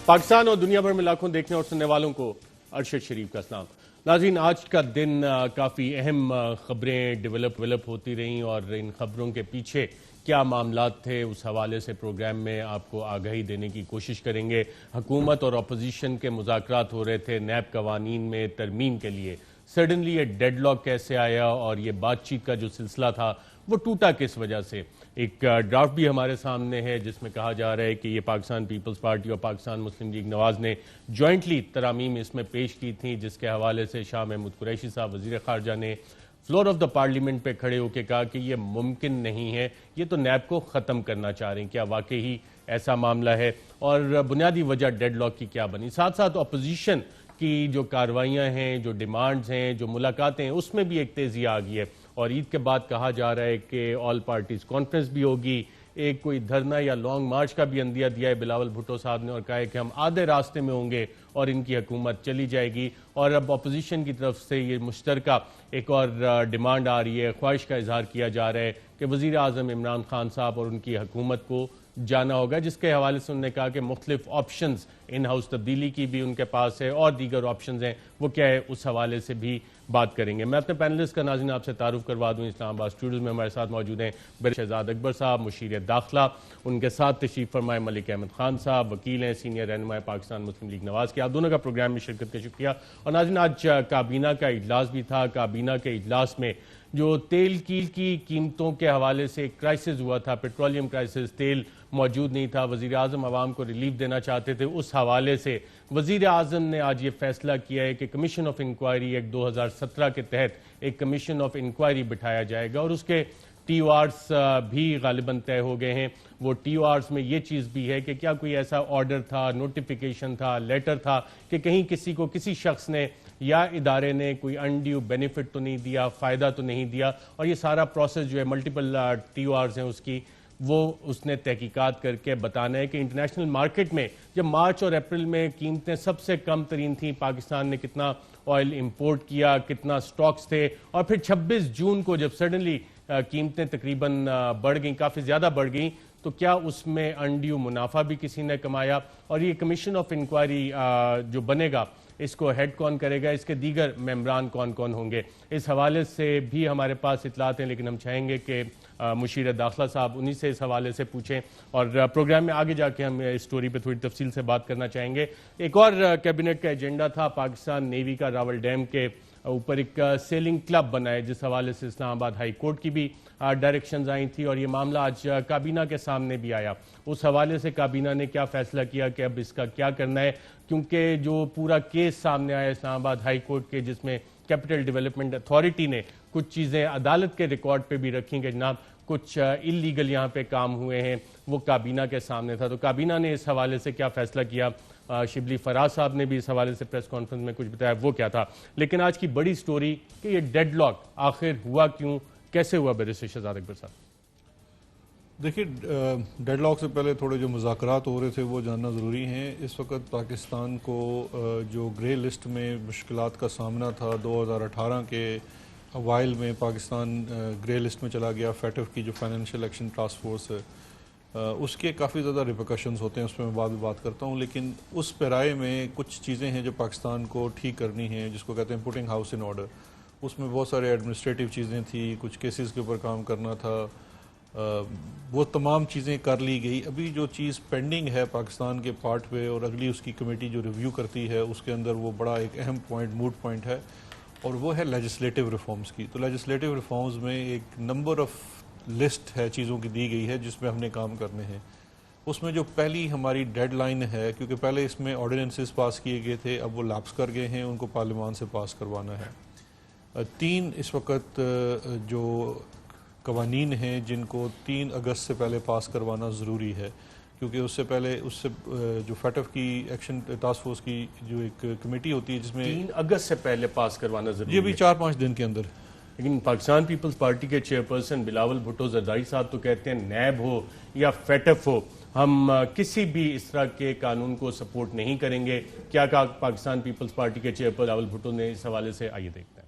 پاکستان اور دنیا بھر میں لاکھوں دیکھنے اور سننے والوں کو ارشد شریف کا سلام۔ ناظرین، آج کا دن کافی اہم خبریں ڈیولپ ہوتی رہیں اور ان خبروں کے پیچھے کیا معاملات تھے اس حوالے سے پروگرام میں آپ کو آگاہی دینے کی کوشش کریں گے۔ حکومت اور اپوزیشن کے مذاکرات ہو رہے تھے نیب قوانین میں ترمیم کے لیے۔ سڈنلی یہ ڈیڈ لاک کیسے آیا اور یہ بات چیت کا جو سلسلہ تھا وہ ٹوٹا کس وجہ سے؟ ایک ڈرافٹ بھی ہمارے سامنے ہے جس میں کہا جا رہا ہے کہ یہ پاکستان پیپلز پارٹی اور پاکستان مسلم لیگ نواز نے جوائنٹلی ترامیم اس میں پیش کی تھیں، جس کے حوالے سے شاہ محمود قریشی صاحب وزیر خارجہ نے فلور آف دا پارلیمنٹ پہ کھڑے ہو کے کہا کہ یہ ممکن نہیں ہے، یہ تو نیب کو ختم کرنا چاہ رہے ہیں۔ کیا واقعی ایسا معاملہ ہے اور بنیادی وجہ ڈیڈ لاک کی کیا بنی؟ ساتھ ساتھ اپوزیشن کی جو کارروائیاں ہیں، جو ڈیمانڈز ہیں، جو ملاقاتیں ہیں، اس میں بھی ایک تیزی آ گئی ہے اور عید کے بعد کہا جا رہا ہے کہ آل پارٹیز کانفرنس بھی ہوگی۔ ایک کوئی دھرنا یا لانگ مارچ کا بھی عندیہ دیا ہے بلاول بھٹو صاحب نے اور کہا ہے کہ ہم آدھے راستے میں ہوں گے اور ان کی حکومت چلی جائے گی۔ اور اب اپوزیشن کی طرف سے یہ مشترکہ ایک اور ڈیمانڈ آ رہی ہے، خواہش کا اظہار کیا جا رہا ہے کہ وزیر اعظم عمران خان صاحب اور ان کی حکومت کو جانا ہوگا، جس کے حوالے سے انہوں نے کہا کہ مختلف آپشنز ان ہاؤس تبدیلی کی بھی ان کے پاس ہے اور دیگر آپشنز ہیں، وہ کیا ہے اس حوالے سے بھی بات کریں گے۔ میں اپنے پینلسٹ کا ناظرین آپ سے تعارف کروا دوں۔ اسلام آباد اسٹوڈیوز میں ہمارے ساتھ موجود ہیں شہزاد اکبر صاحب، مشیر داخلہ، ان کے ساتھ تشریف فرمائے ملک احمد خان صاحب، وکیل ہیں، سینئر رہنما پاکستان مسلم لیگ نواز کے۔ آپ دونوں کا پروگرام میں شرکت کا شکریہ۔ اور ناظرین، آج کابینہ کا اجلاس بھی تھا۔ کابینہ کے اجلاس میں جو تیل کی قیمتوں کے حوالے سے ایک کرائسس ہوا تھا، پیٹرولیم کرائسس، تیل موجود نہیں تھا، وزیر اعظم عوام کو ریلیف دینا چاہتے تھے، اس حوالے سے وزیر اعظم نے آج یہ فیصلہ کیا ہے کہ کمیشن آف انکوائری ایک 2017 کے تحت ایک کمیشن آف انکوائری بٹھایا جائے گا اور اس کے ٹی او آرز بھی غالباً طے ہو گئے ہیں۔ وہ ٹی او آرز میں یہ چیز بھی ہے کہ کیا کوئی ایسا آرڈر تھا، نوٹیفیکیشن تھا، لیٹر تھا کہ کہیں کسی کو کسی شخص نے یا ادارے نے کوئی انڈیو بینیفٹ تو نہیں دیا، فائدہ تو نہیں دیا، اور یہ سارا پروسیس جو ہے ملٹیپل ٹی او آرز ہیں اس کی، وہ اس نے تحقیقات کر کے بتانا ہے کہ انٹرنیشنل مارکیٹ میں جب مارچ اور اپریل میں قیمتیں سب سے کم ترین تھیں، پاکستان نے کتنا آئل امپورٹ کیا، کتنا سٹاکس تھے، اور پھر 26 جون کو جب سڈنلی قیمتیں تقریباً بڑھ گئیں، کافی زیادہ بڑھ گئیں، تو کیا اس میں انڈیو منافع بھی کسی نے کمایا؟ اور یہ کمیشن آف انکوائری جو بنے گا اس کو ہیڈ کون کرے گا، اس کے دیگر ممبران کون کون ہوں گے، اس حوالے سے بھی ہمارے پاس اطلاعات ہیں، لیکن ہم چاہیں گے کہ مشیر داخلہ صاحب انہی سے اس حوالے سے پوچھیں اور پروگرام میں آگے جا کے ہم اس سٹوری پہ تھوڑی تفصیل سے بات کرنا چاہیں گے۔ ایک اور کیبنٹ کا ایجنڈا تھا پاکستان نیوی کا، راول ڈیم کے اوپر ایک سیلنگ کلب بنا ہے، جس حوالے سے اسلام آباد ہائی کورٹ کی بھی ڈائریکشنز آئی تھی اور یہ معاملہ آج کابینہ کے سامنے بھی آیا۔ اس حوالے سے کابینہ نے کیا فیصلہ کیا کہ اب اس کا کیا کرنا ہے، کیونکہ جو پورا کیس سامنے آیا اسلام آباد ہائی کورٹ کے، جس میں کیپٹل ڈیولپمنٹ اتھارٹی نے کچھ چیزیں عدالت کے ریکارڈ پہ بھی رکھیں کہ جناب کچھ انلیگل یہاں پہ کام ہوئے ہیں، وہ کابینہ کے سامنے تھا۔ تو کابینہ نے اس حوالے سے کیا فیصلہ کیا؟ شبلی فراز صاحب نے بھی اس حوالے سے پریس کانفرنس میں کچھ بتایا، وہ کیا تھا؟ لیکن آج کی بڑی سٹوری کہ یہ ڈیڈ لاک آخر ہوا کیوں، کیسے ہوا؟ بیرسٹر شہزاد اکبر صاحب دیکھیے، ڈیڈ لاک سے پہلے تھوڑے جو مذاکرات ہو رہے تھے وہ جاننا ضروری ہیں۔ اس وقت پاکستان کو جو گرے لسٹ میں مشکلات کا سامنا تھا، 2018 کے اوائل میں پاکستان گرے لسٹ میں چلا گیا، فیٹف کی جو فائنینشیل ایکشن ٹاسک فورس ہے، اس کے کافی زیادہ ریپرکشنز ہوتے ہیں، اس پہ میں بعد میں بات کرتا ہوں، لیکن اس پیرائے میں کچھ چیزیں ہیں جو پاکستان کو ٹھیک کرنی ہیں، جس کو کہتے ہیں پوٹنگ ہاؤس ان آرڈر۔ اس میں بہت سارے ایڈمنسٹریٹو چیزیں تھیں، کچھ کیسز کے اوپر کام کرنا تھا، وہ تمام چیزیں کر لی گئی۔ ابھی جو چیز پینڈنگ ہے پاکستان کے پارٹ پہ، اور اگلی اس کی کمیٹی جو ریویو کرتی ہے، اس کے اندر وہ بڑا ایک اہم پوائنٹ، موڈ پوائنٹ ہے، اور وہ ہے لیجسلیٹو ریفارمز کی۔ تو لیجسلیٹو ریفارمز میں ایک نمبر آف لسٹ ہے چیزوں کی دی گئی ہے جس میں ہم نے کام کرنے ہیں۔ اس میں جو پہلی ہماری ڈیڈ لائن ہے، کیونکہ پہلے اس میں آرڈیننسز پاس کیے گئے تھے، اب وہ لاپس کر گئے ہیں، ان کو پارلیمان سے پاس کروانا ہے۔ 3 اس وقت جو قوانین ہیں جن کو 3 اگست سے پہلے پاس کروانا ضروری ہے، کیونکہ اس سے جو فیٹف کی ایکشن ٹاسک فورس کی جو ایک کمیٹی ہوتی ہے جس میں 3 اگست سے پہلے پاس کروانا ضروری ہے، یہ بھی 4-5 دن کے اندر۔ لیکن پاکستان پیپلز پارٹی کے چیئرپرسن بلاول بھٹو زرداری صاحب تو کہتے ہیں نیب ہو یا فیٹف ہو، ہم کسی بھی اس طرح کے قانون کو سپورٹ نہیں کریں گے۔ کیا کہا پاکستان پیپلز پارٹی کے چیئرپرسن بلاول بھٹو نے اس حوالے سے؟ آئیے دیکھتے ہیں۔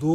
2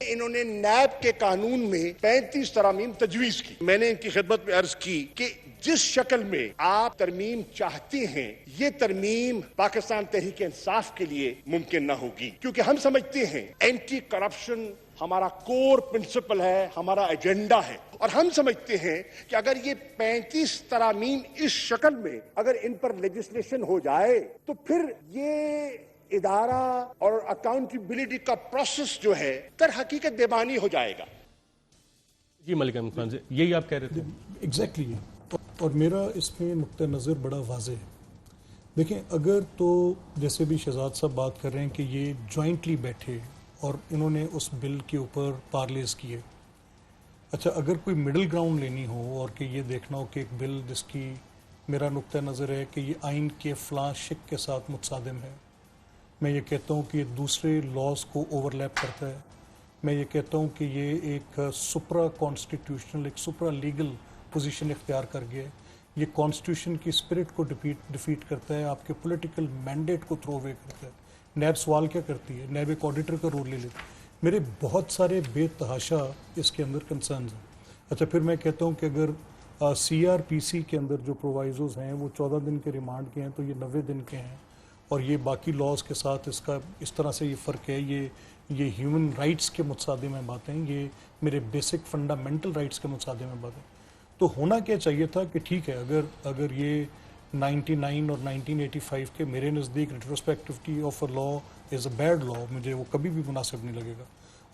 انہوں نے نیب کے قانون میں 35 ترامیم تجویز کی. میں نے ان کی خدمت میں عرض کی کہ جس شکل میں آپ ترمیم چاہتے ہیں یہ ترمیم پاکستان تحریک انصاف کے لیے ممکن نہ ہوگی، کیونکہ ہم سمجھتے ہیں اینٹی کرپشن ہمارا کور پرنسپل ہے، ہمارا ایجنڈا ہے، اور ہم سمجھتے ہیں کہ اگر یہ 35 ترامیم اس شکل میں اگر ان پر لیجسلیشن ہو جائے تو پھر یہ ادارہ اور اکاؤنٹیبلٹی کا پروسیس جو ہے در حقیقت بےمعنی ہو جائے گا. جی ملک احمد خان سے یہی آپ کہہ رہے تھے؟ ایگزیکٹلی. اور میرا اس میں نقطہ نظر بڑا واضح ہے. دیکھیں اگر تو جیسے بھی شہزاد صاحب بات کر رہے ہیں کہ یہ جوائنٹلی بیٹھے اور انہوں نے اس بل کے اوپر پارلیز کیے. اچھا اگر کوئی مڈل گراؤنڈ لینی ہو اور کہ یہ دیکھنا ہو کہ ایک بل جس کی میرا نقطہ نظر ہے کہ یہ آئین کے فلاں شق کے ساتھ متصادم ہے، میں یہ کہتا ہوں کہ یہ دوسرے لاز کو اوورلیپ کرتا ہے، میں یہ کہتا ہوں کہ یہ ایک سپرا کانسٹیٹیوشنل ایک سپرا لیگل پوزیشن اختیار کر گیا ہے، یہ کانسٹیٹیوشن کی اسپرٹ کو ڈیفیٹ کرتا ہے، آپ کے پولیٹیکل مینڈیٹ کو تھرو اوے کرتا ہے. نیب سوال کیا کرتی ہے؟ نیب ایک آڈیٹر کا رول لے لیتی ہے. میرے بہت سارے بے تحاشا اس کے اندر کنسرنز ہیں. اچھا پھر میں کہتا ہوں کہ اگر سی آر پی سی کے اندر جو پرووائزوز ہیں وہ 14 دن کے ریمانڈ کے ہیں تو یہ 90 دن کے ہیں، اور یہ باقی لاز کے ساتھ اس کا اس طرح سے یہ فرق ہے، یہ ہیومن رائٹس کے متصادم میں باتیں، یہ میرے بیسک فنڈامنٹل رائٹس کے متصادم میں باتیں. تو ہونا کیا چاہیے تھا کہ ٹھیک ہے اگر یہ 99 اور 1985 کے میرے نزدیک ریٹروسپیکٹیوٹی of a law is a bad لا، مجھے وہ کبھی بھی مناسب نہیں لگے گا.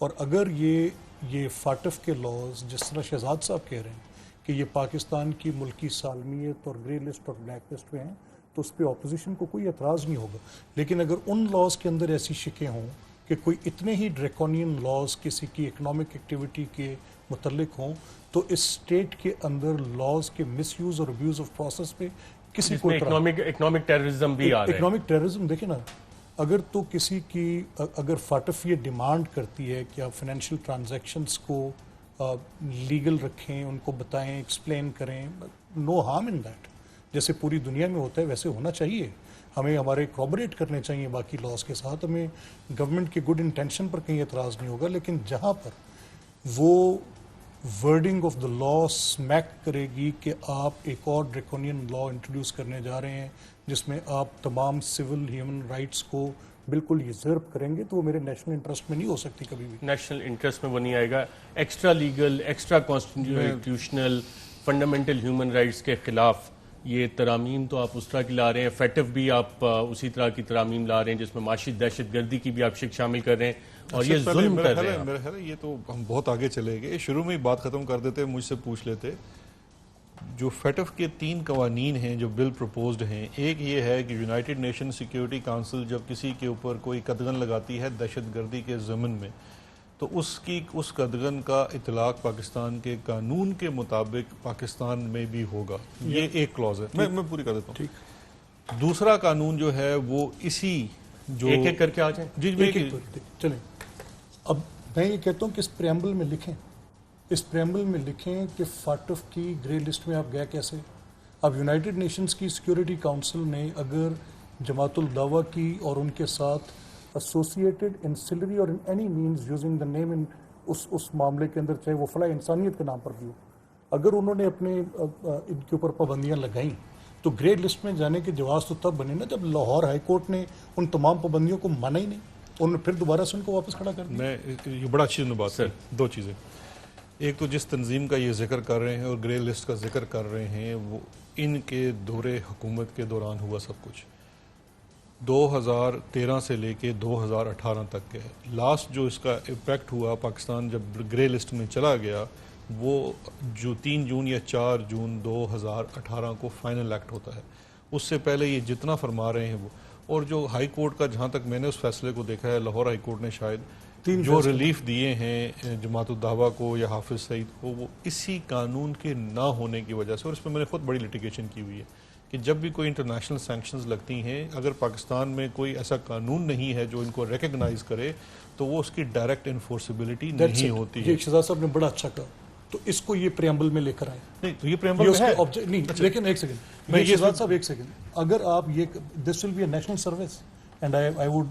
اور اگر یہ فاٹف کے لاز جس طرح شہزاد صاحب کہہ رہے ہیں کہ یہ پاکستان کی ملکی سالمیت اور گرے لسٹ اور بلیک لسٹ میں ہیں تو اس پہ اپوزیشن کو کوئی اعتراض نہیں ہوگا. لیکن اگر ان لاز کے اندر ایسی شکیں ہوں کہ کوئی اتنے ہی ڈریکونین لاز کسی کی اکنامک ایکٹیویٹی کے متعلق ہوں تو اس اسٹیٹ کے اندر لاز کے مس یوز اور ابیوز آف پروسیس پہ کسی کو اکنامک ٹیررزم بھی آ رہا ہے. اکنامک ٹیررزم دیکھیں نا، اگر تو کسی کی اگر فاٹف یہ ڈیمانڈ کرتی ہے کہ آپ فائنینشیل ٹرانزیکشنز کو لیگل رکھیں، ان کو بتائیں، ایکسپلین کریں، نو ہارم ان دیٹ. جیسے پوری دنیا میں ہوتا ہے ویسے ہونا چاہیے. ہمیں ہمارے کوآپریٹ کرنے چاہیے باقی لاز کے ساتھ، ہمیں گورنمنٹ کے گڈ انٹینشن پر کہیں اعتراض نہیں ہوگا. لیکن جہاں پر وہ ورڈنگ آف دا لا سمیک کرے گی کہ آپ ایک اور ڈریکونین لا انٹروڈیوس کرنے جا رہے ہیں جس میں آپ تمام سول ہیومن رائٹس کو بالکل یوزرپ کریں گے، تو وہ میرے نیشنل انٹرسٹ میں نہیں ہو سکتی کبھی بھی. نیشنل انٹرسٹ میں وہ نہیں آئے گا. Extra legal, extra constitutional, fundamental human rights کے خلاف یہ ترامیم تو آپ اس طرح کی لا رہے ہیں. فیٹف بھی آپ اسی طرح کی ترامیم لا رہے ہیں جس میں معاشی دہشت گردی کی بھی آپ شک شامل کر رہے ہیں اور یہ ظلم کر رہے ہیں. میرا خیال ہے یہ تو ہم بہت آگے چلے گئے. شروع میں ہی بات ختم کر دیتے، مجھ سے پوچھ لیتے. جو فیٹف کے 3 قوانین ہیں جو بل پروپوزڈ ہیں، ایک یہ ہے کہ یونائٹڈ نیشن سیکیورٹی کونسل جب کسی کے اوپر کوئی قدغن لگاتی ہے دہشت گردی کے ضمن میں تو اس قدغن کا اطلاق پاکستان کے قانون کے مطابق پاکستان میں بھی ہوگا. یہ ایک کلوز ہے. میں پوری کر دیتا ہوں. دوسرا قانون جو ہے وہ اسی جو ایک ایک کر کے آ جائیں. جی چلیں اب میں یہ کہتا ہوں کہ اس پریمبل میں لکھیں، اس پریمبل میں لکھیں کہ فاٹف کی گرے لسٹ میں آپ گئے کیسے. اب یونائٹڈ نیشنز کی سیکیورٹی کونسل نے اگر جماعت الدعوہ کی اور ان کے ساتھ ایسوسیٹڈ انسلری اور اینی مینز یوزنگ دا نیم اس معاملے کے اندر، چاہے وہ فلاح انسانیت کے نام پر بھی ہو، اگر انہوں نے اپنے ان کے اوپر پابندیاں لگائیں تو گرے لسٹ میں جانے کے جواز تو تب بنے نا جب لاہور ہائی کورٹ نے ان تمام پابندیوں کو مانا ہی نہیں، انہوں نے پھر دوبارہ سے ان کو واپس کھڑا کر دیا. میں یہ بڑا اچھی بات ہے. 2 چیزیں. ایک تو جس تنظیم کا یہ ذکر کر رہے ہیں اور گرے لسٹ کا ذکر کر رہے ہیں وہ ان کے دور حکومت کے دوران ہوا سب کچھ. 2013 سے لے کے 2018 تک کے لاسٹ جو اس کا امپیکٹ ہوا پاکستان جب گرے لسٹ میں چلا گیا وہ جو 3 جون یا 4 جون 2018 کو فائنل ایکٹ ہوتا ہے. اس سے پہلے یہ جتنا فرما رہے ہیں وہ، اور جو ہائی کورٹ کا جہاں تک میں نے اس فیصلے کو دیکھا ہے، لاہور ہائی کورٹ نے شاید جو ریلیف دیے ہیں جماعت الدعوہ کو یا حافظ سعید کو وہ اسی قانون کے نہ ہونے کی وجہ سے، اور اس میں نے خود بڑی لٹیگیشن کی ہوئی ہے کہ جب بھی کوئی انٹرنیشنل سینکشنز لگتی ہیں اگر پاکستان میں کوئی ایسا قانون نہیں ہے جو ان کو ریکگنائز کرے تو وہ اس کی ڈائریکٹ انفورسبلٹی نہیں ہوتی ہے. شہزاد صاحب نے بڑا اچھا کہا. تو اس کو یہ پریمبل میں لے کر آئے. نہیں تو یہ پریمبل میں ہے نہیں، لیکن ایک سیکنڈ، میں شہزاد صاحب ایک سیکنڈ، اگر آپ یہ this will be a national service and I would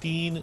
3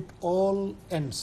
it all ends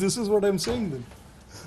This is what I'm saying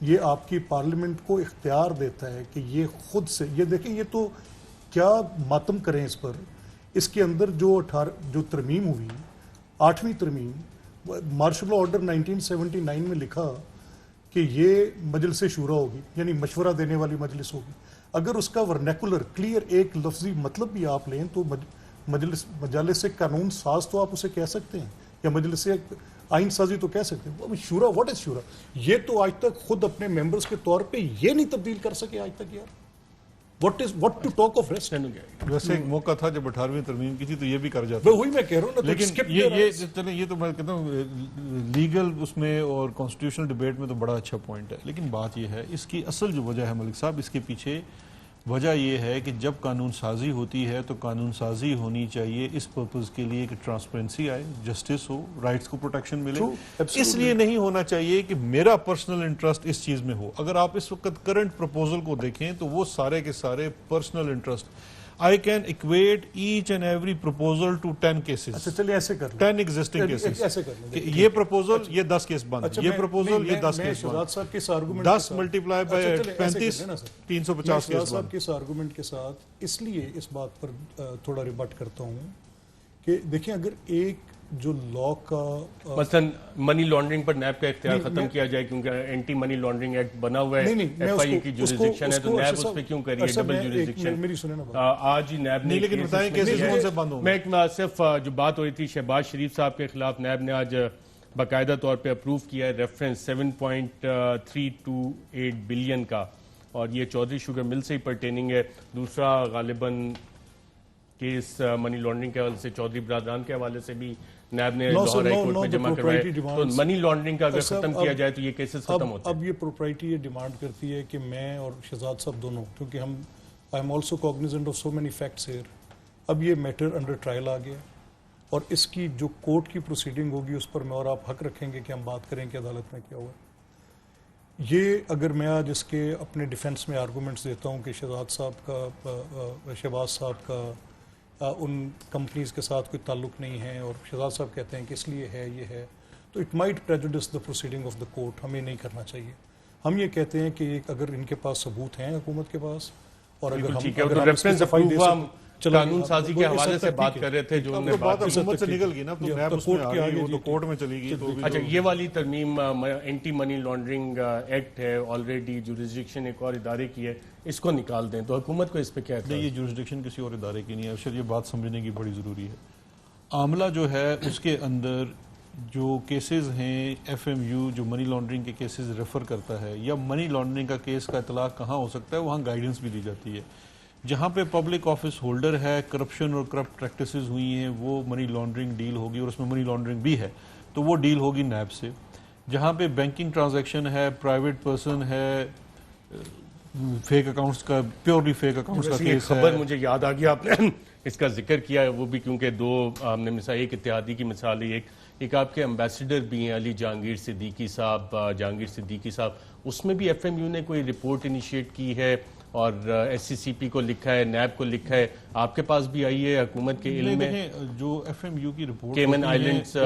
یہ آپ کی پارلیمنٹ کو اختیار دیتا ہے کہ یہ خود سے، یہ دیکھیں یہ تو کیا ماتم کریں اس پر. اس کے اندر جو ترمیم ہوئی 8ویں ترمیم، مارشل لا آرڈر 1979 میں لکھا کہ یہ مجلس شورا ہوگی، یعنی مشورہ دینے والی مجلس ہوگی. اگر اس کا ورنیکولر کلیئر ایک لفظی مطلب بھی آپ لیں تو مجالس قانون ساز تو آپ اسے کہہ سکتے ہیں، یا مجلس آئین سازی تو کہہ سکتے ہیں. شورا، واٹ از شورا؟ یہ تو آج تک خود اپنے ممبرز کے طور پہ یہ نہیں تبدیل کر سکے آج تک. یار what to talk of rest. ویسے ایک موقع تھا جب 18ویں ترمیم کی تھی تو یہ بھی کر جاتا، وہی میں کہہ رہا ہوں نا. لیکن یہ تو میں کہتا ہوں لیگل اس میں اور کانسٹیٹیوشنل ڈیبیٹ میں تو بڑا اچھا پوائنٹ ہے. لیکن بات یہ ہے اس کی اصل جو وجہ ہے ملک صاحب، اس کے پیچھے وجہ یہ ہے کہ جب قانون سازی ہوتی ہے تو قانون سازی ہونی چاہیے اس پرپز کے لیے کہ ٹرانسپیرنسی آئے، جسٹس ہو، رائٹس کو پروٹیکشن ملے. اس لیے نہیں ہونا چاہیے کہ میرا پرسنل انٹرسٹ اس چیز میں ہو. اگر آپ اس وقت کرنٹ پروپوزل کو دیکھیں تو وہ سارے کے سارے personal interest. I can equate each and every proposal to 10 cases. اچھا چلیے ایسے کر لیں. 10 existing cases. ایسے کر لیں. یہ proposal یہ 10 کیس بند. یہ proposal یہ 10 کیس شہزاد صاحب کے اس آرگومنٹ 10 ملٹیپلائی بائی 35 350 کیس صاحب کے اس آرگومنٹ کے ساتھ اس لیے اس بات پر تھوڑا ریبٹ کرتا ہوں کہ دیکھیں اگر ایک جو لا کا مثلا منی لانڈرنگ پر نیب کا اختیار ختم کیا جائے کیونکہ اینٹی منی لانڈرنگ ایکٹ بنا ہوا ہے، ایف آئی اے کی جورسڈکشن ہے، تو نیب اس پہ کیوں کری ہے ڈبل جورسڈکشن؟ آج ہی نیب نے، لیکن بتائیں کیسز کون سے بند ہوں گے؟ میں ایک صرف جو بات ہو رہی تھی شہباز شریف صاحب کے خلاف، نیب نے آج باقاعدہ طور پہ اپروو کیا ہے ریفرنس 7.328 بلین کا، اور یہ چودھری شوگر مل سے ہی پرٹیننگ ہے. دوسرا غالباً کیس منی لانڈرنگ کے حوالے سے چودھری برادران کے حوالے سے بھی نیب نے لاہور ہائی کورٹ میں جمع کروائے. تو منی لانڈرنگ کا اگر ختم کیا جائے تو یہ کیسز ختم ہوتے ہیں. اب یہ پروپرائٹی یہ ڈیمانڈ کرتی ہے کہ میں اور شہزاد صاحب دونوں، کیونکہ ہم I am also cognizant of so many facts here. اب یہ میٹر انڈر ٹرائل آ گیا اور اس کی جو کورٹ کی پروسیڈنگ ہوگی اس پر میں اور آپ حق رکھیں گے کہ ہم بات کریں کہ عدالت میں کیا ہوا. یہ اگر میں آج اس کے اپنے ڈیفنس میں آرگومنٹس دیتا ہوں کہ شہزاد صاحب کا، شہباز صاحب کا ان کمپنیز کے ساتھ کوئی تعلق نہیں ہے اور شہزاد صاحب کہتے ہیں کہ اس لیے ہے، یہ ہے، تو it might prejudice the proceeding of the court. ہمیں نہیں کرنا چاہیے. ہم یہ کہتے ہیں کہ اگر ان کے پاس ثبوت ہیں حکومت کے پاس، اور اگر ہم قانون سازی کے حوالے سے بات کر رہے تھے جو انہوں نے بات حکومت سے نکل گئی نا، تو نیب اس میں آ گئی، وہ تو کورٹ میں چلی گئی. اچھا یہ والی ترمیم اینٹی منی لانڈرنگ ایکٹ ہے، آلریڈی جورسڈکشن ایک اور ادارے کی ہے، اس کو نکال دیں تو حکومت کو اس پہ کیا ہے؟ یہ جورسڈکشن کسی اور ادارے کی نہیں ہے. ابشر یہ بات سمجھنے کی بڑی ضروری ہے. عاملہ جو ہے اس کے اندر جو کیسز ہیں، ایف ایم یو جو منی لانڈرنگ کے کیسز ریفر کرتا ہے، یا منی لانڈرنگ کا کیس کا اطلاق کہاں ہو سکتا ہے، وہاں گائیڈنس بھی دی جاتی ہے. جہاں پہ پبلک آفس ہولڈر ہے، کرپشن اور کرپٹ پریکٹسز ہوئی ہیں، وہ منی لانڈرنگ ڈیل ہوگی، اور اس میں منی لانڈرنگ بھی ہے تو وہ ڈیل ہوگی نیب سے. جہاں پہ بینکنگ ٹرانزیکشن ہے، پرائیویٹ پرسن ہے، فیک اکاؤنٹس کا، پیورلی فیک اکاؤنٹس کا کیس ہے. خبر مجھے یاد آ گیا، آپ نے اس کا ذکر کیا ہے، وہ بھی کیونکہ دو ہم نے مثال، ایک اتحادی کی مثال ہے، ایک آپ کے امبیسڈر بھی ہیں علی جہانگیر صدیقی صاحب، اس میں بھی ایف ایم یو نے کوئی رپورٹ انیشیٹ کی ہے اور ایس سی سی پی کو لکھا ہے، نیب کو لکھا ہے، آپ کے پاس بھی آئی ہے حکومت کے علم میں؟ جو ایف ایم یو کی رپورٹ کیمن آئلینڈز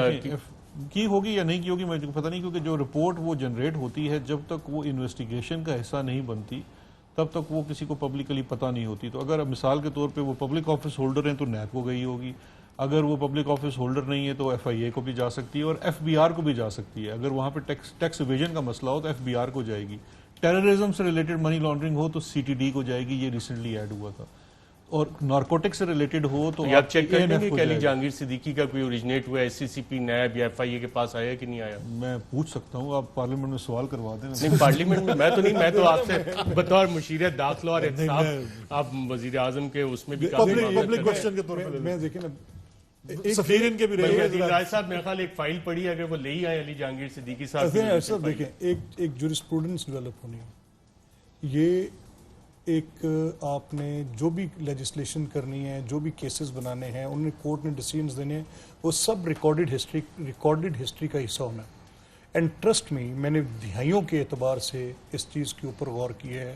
کی ہوگی یا نہیں کی ہوگی مجھے پتہ نہیں، کیونکہ جو رپورٹ وہ جنریٹ ہوتی ہے جب تک وہ انویسٹیگیشن کا حصہ نہیں بنتی تب تک وہ کسی کو پبلکلی پتہ نہیں ہوتی. تو اگر مثال کے طور پہ وہ پبلک آفس ہولڈر ہیں تو نیب کو گئی ہوگی، اگر وہ پبلک آفس ہولڈر نہیں ہے تو ایف آئی اے کو بھی جا سکتی ہے اور ایف بی آر کو بھی جا سکتی ہے. اگر وہاں پہ ٹیکس ایویژن کا مسئلہ ہو تو ایف بی آر کو جائے گی. ٹیررزم سے ریلیٹڈ منی لانڈرنگ ہو تو سی ٹی ڈی کو جائے گی، یہ ریسنٹلی ایڈ ہوا تھا. اور نارکوٹک سے ریلیٹڈ ہو تو آپ چیک کر لیں گے کہ علی جہانگیر صدیقی کا کوئی اوریجنیٹ ہوا ہے ایس سی سی پی، نیب یا ایف آئی اے کے پاس آیا کہ نہیں آیا؟ میں پوچھ سکتا ہوں، آپ پارلیمنٹ میں سوال کروا دیں. نہیں پارلیمنٹ میں میں تو نہیں، میں تو آپ سے بطور مشیر داخلہ اور احتساب، آپ وزیر اعظم کے اس میں بھی پبلک کوسچن کے طور پہ میں دیکھیں نا سفیر ان کے بھی رائے صاحب میرے خیال ایک فائل پڑی ہے، اگر وہ لے ہی آئے علی جہانگیر صدیقی صاحب. دیکھیں ایک جورسپروڈنس ڈیولپ ہونی ہے. یہ ایک آپ نے جو بھی لیجسلیشن کرنی ہے، جو بھی کیسز بنانے ہیں، ان میں کورٹ نے ڈیسیژنز دینے ہیں، وہ سب ریکارڈڈ ہسٹری کا حصہ ہونا ہے. اینڈ ٹرسٹ می، میں نے دہائیوں کے اعتبار سے اس چیز کے اوپر غور کیا ہے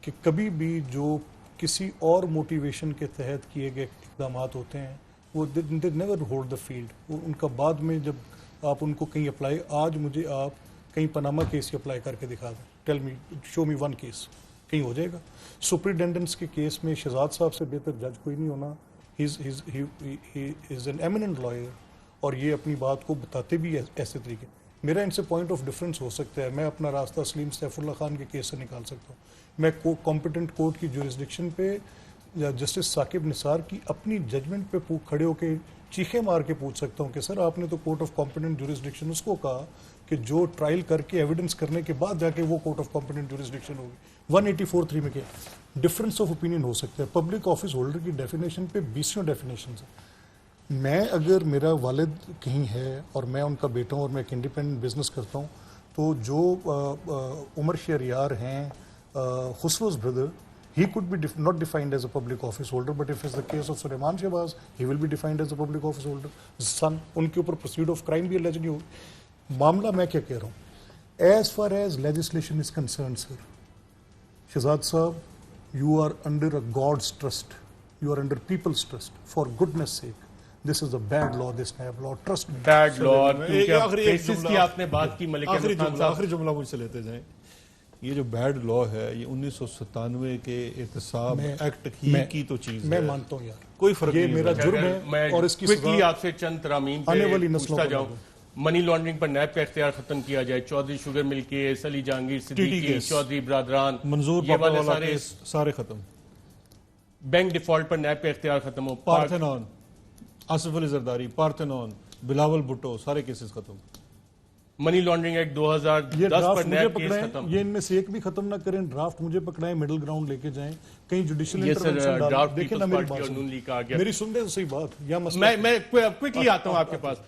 کہ کبھی بھی جو کسی اور موٹیویشن کے تحت کیے گئے اقدامات ہوتے ہیں وہ they never hold the field. وہ ان کا بعد میں جب آپ ان کو کہیں اپلائی، آج مجھے آپ کہیں پاناما کیس اپلائی کر کے دکھا دیں، ٹیل می شو می ون کیس, کہیں ہو جائے گا. سپرنٹینڈنٹس کے کیس میں شہزاد صاحب سے بہتر جج کوئی نہیں ہونا. ہی از این ایمیننٹ لائر, اور یہ اپنی بات کو بتاتے بھی ایسے طریقے. میرا ان سے پوائنٹ آف ڈفرینس ہو سکتا ہے, میں اپنا راستہ سلیم سیف اللہ خان کے کیس سے نکال سکتا ہوں. میں کمپیٹنٹ کورٹ کی جورسڈکشن پہ یا جسٹس ثاقب نثار کی اپنی ججمنٹ پہ کھڑے ہو کے چیخیں مار کے پوچھ سکتا ہوں کہ سر آپ نے تو کورٹ آف کمپیٹنٹ جورسڈکشن اس کو کہا کہ جو ٹرائل کر کے ایویڈنس کرنے کے بعد جا کے وہ کورٹ آف کمپیٹنٹ جورسڈکشن ہوگی. 184(3) میں کیا ڈفرینس آف اوپینین ہو سکتا ہے. پبلک آفس ہولڈر کی ڈیفینیشن پہ 20 ڈیفینیشنز ہیں. میں اگر میرا والد کہیں ہے اور میں ان کا بیٹا ہوں اور میں ایک انڈیپینڈنٹ بزنس کرتا ہوں, تو جو عمر شہریار ہیں, خسرو's brother, he could be not defined as a public office holder, but if it's the case of Sulaiman Shehbaz, he will be defined as a public office holder. Son, ان کے اوپر pursuit of crime بھی allegedly ہوگی. معاملہ میں کیا کہہ رہا ہوں, as far as legislation is concerned, sir, Shahzad صاحب, you are under a God's trust, you are under people's trust. For goodness sake, this is a bad law, this NAB law, trust me. Bad law, کیونکہ cases کی آپ نے بات کی ملک احمد خان صاحب. آخری جملہ مجھ سے لیتے جائیں. یہ جو بیڈ لا ہے یہ 1997 کے احتساب ایکٹ کی تو چیز ہے. میں مانتا ہوں یار, کوئی فرق نہیں. یہ میرا جرم ہے میں اور اس کی کوئکلی آپ سے چند ترامیم آنے والی پہ نسلوں پوچھتا پر جاؤں. منی لانڈرنگ پر نیب کا اختیار ختم کیا جائے, چودھری شوگر مل کیس, علی جہانگیر صدیقی, چودھری برادران, منظور یہ والے والا سارے کیس سارے ختم. بینک ڈیفالٹ پر نیب کا اختیار ختم ہو, پارتھنون, آصف علی زرداری, پارتھنون, بلاول بھٹو, سارے کیسز ختم. منی لانڈرنگ ایکٹ 2010 پر نیب کیس ختم. یہ ان میں سے ایک بھی ختم نہ کریں, ڈرافٹ مجھے پکڑائیں, مڈل گراؤنڈ لے کے جائیں, کہیں جوڈیشل یہ سر انٹرونشن ڈالیں. ڈرافٹ دیکھیں نا پیپلز میری پارٹی اور نون بات, لیگ کا آ گیا. میری سن لیں صحیح بات, یا مسئلہ میں کوئکلی آتا ہوں آپ کے پاس.